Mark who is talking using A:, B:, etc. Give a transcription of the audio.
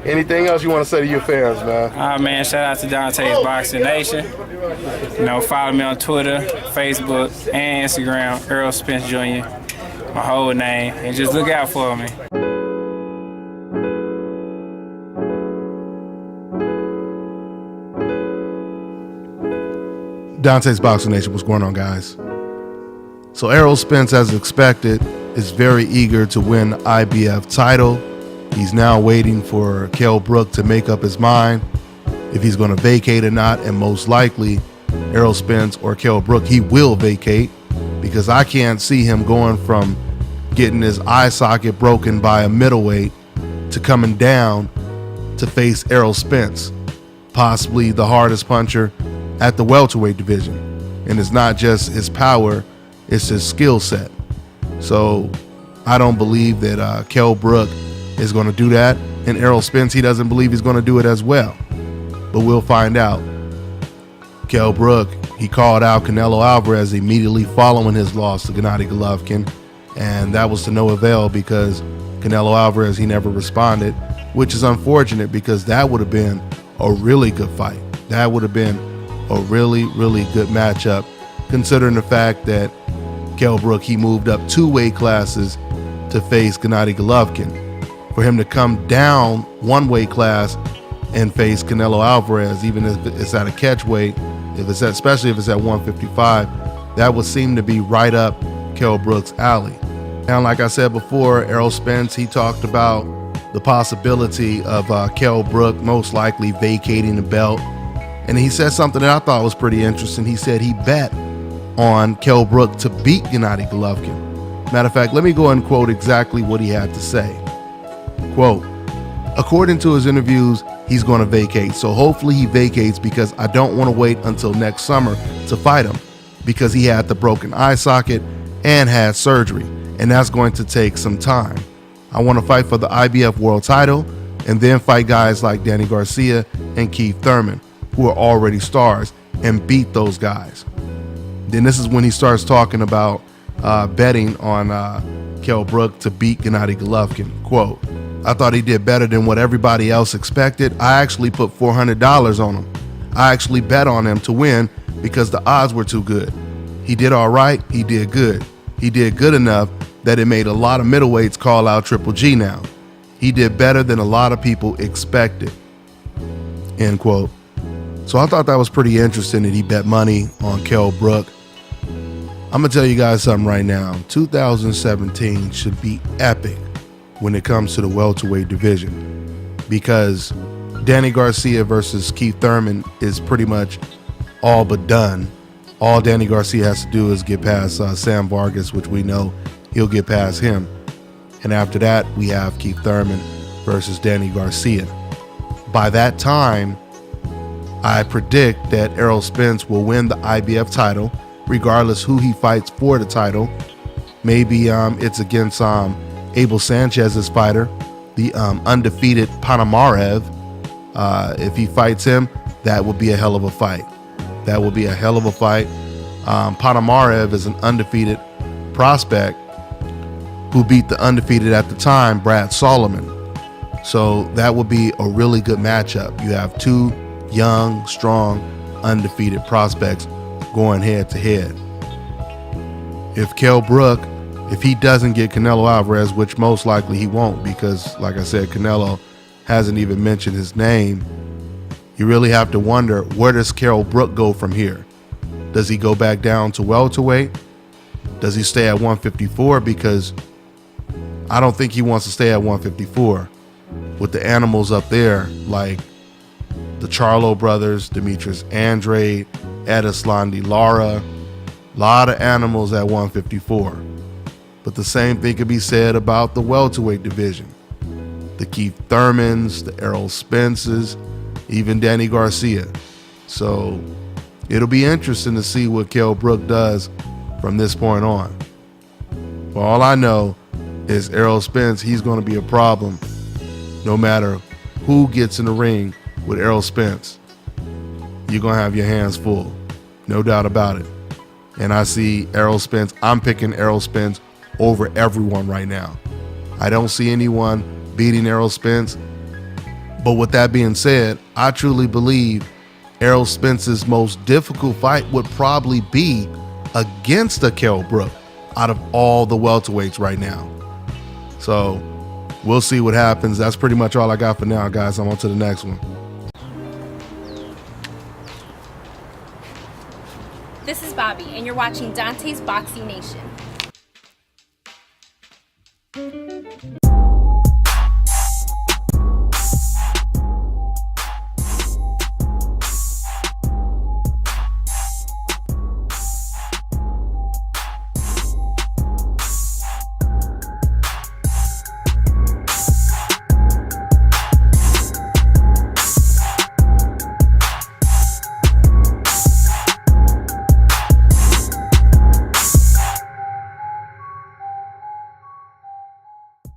A: Anything else you want to say to your fans, man?
B: Man, shout out to DONTAE'S Boxing Nation. Follow me on Twitter, Facebook, and Instagram, Errol Spence Jr., my whole name, and just look out for me.
A: DONTAE'S Boxing Nation, what's going on, guys? So Errol Spence, as expected, is very eager to win the IBF title. He's now waiting for Kell Brook to make up his mind if he's going to vacate or not, and most likely Errol Spence or Kell Brook, he will vacate, because I can't see him going from getting his eye socket broken by a middleweight to coming down to face Errol Spence, possibly the hardest puncher at the welterweight division. And it's not just his power, it's his skill set. So I don't believe that Kell Brook is going to do that, and Errol Spence, he doesn't believe he's going to do it as well, but we'll find out. Kell Brook, he called out Canelo Alvarez immediately following his loss to Gennady Golovkin, and that was to no avail because Canelo Alvarez, he never responded, which is unfortunate because that would have been a really good fight. That would have been a really, really good matchup, considering the fact that Kell Brook, he moved up 2 weight classes to face Gennady Golovkin. For him to come down 1 weight class and face Canelo Alvarez, even if it's at a catch weight, especially if it's at 155, that would seem to be right up Kell Brook's alley. And like I said before, Errol Spence, he talked about the possibility of Kell Brook most likely vacating the belt. And he said something that I thought was pretty interesting. He said he bet on Kell Brook to beat Gennady Golovkin. Matter of fact, let me go and quote exactly what he had to say. Quote, according to his interviews, he's going to vacate. So hopefully he vacates, because I don't want to wait until next summer to fight him, because he had the broken eye socket and had surgery, and that's going to take some time. I want to fight for the IBF world title and then fight guys like Danny Garcia and Keith Thurman, who are already stars, and beat those guys. Then this is when he starts talking about betting on Kell Brook to beat Gennady Golovkin. Quote, I thought he did better than what everybody else expected. I actually put $400 on him. I actually bet on him to win because the odds were too good. He did all right. He did good. He did good enough that it made a lot of middleweights call out Triple G now. He did better than a lot of people expected. End quote. So I thought that was pretty interesting that he bet money on Kell Brook. I'm going to tell you guys something right now. 2017 should be epic when it comes to the welterweight division, because Danny Garcia versus Keith Thurman is pretty much all but done. All Danny Garcia has to do is get past Sam Vargas, which we know he'll get past him. And after that, we have Keith Thurman versus Danny Garcia. By that time, I predict that Errol Spence will win the IBF title, regardless who he fights for the title. Maybe it's against Abel Sanchez's fighter, the undefeated Panamarev. If he fights him, that would be a hell of a fight. That would be a hell of a fight. Panamarev is an undefeated prospect who beat the undefeated at the time, Brad Solomon. So that would be a really good matchup. You have 2 young, strong, undefeated prospects going head to head. If Kell Brook, if he doesn't get Canelo Alvarez, which most likely he won't, because like I said, Canelo hasn't even mentioned his name, you really have to wonder, where does Kell Brook go from here? Does he go back down to welterweight? Does he stay at 154? Because I don't think he wants to stay at 154 with the animals up there like the Charlo brothers, Demetrius Andrade, Edeslandi Lara, a lot of animals at 154. But the same thing could be said about the welterweight division. The Keith Thurmans, the Errol Spences, even Danny Garcia. So it'll be interesting to see what Kell Brook does from this point on. For all I know is Errol Spence, he's going to be a problem no matter who gets in the ring with Errol Spence. You're going to have your hands full, no doubt about it. And I see Errol Spence, I'm picking Errol Spence over everyone right now. I don't see anyone beating Errol Spence. But with that being said, I truly believe Errol Spence's most difficult fight would probably be against a Kell Brook out of all the welterweights right now. So we'll see what happens. That's pretty much all I got for now, guys. I'm on to the next one.
C: This is Bobby, and you're watching Dante's Boxing Nation.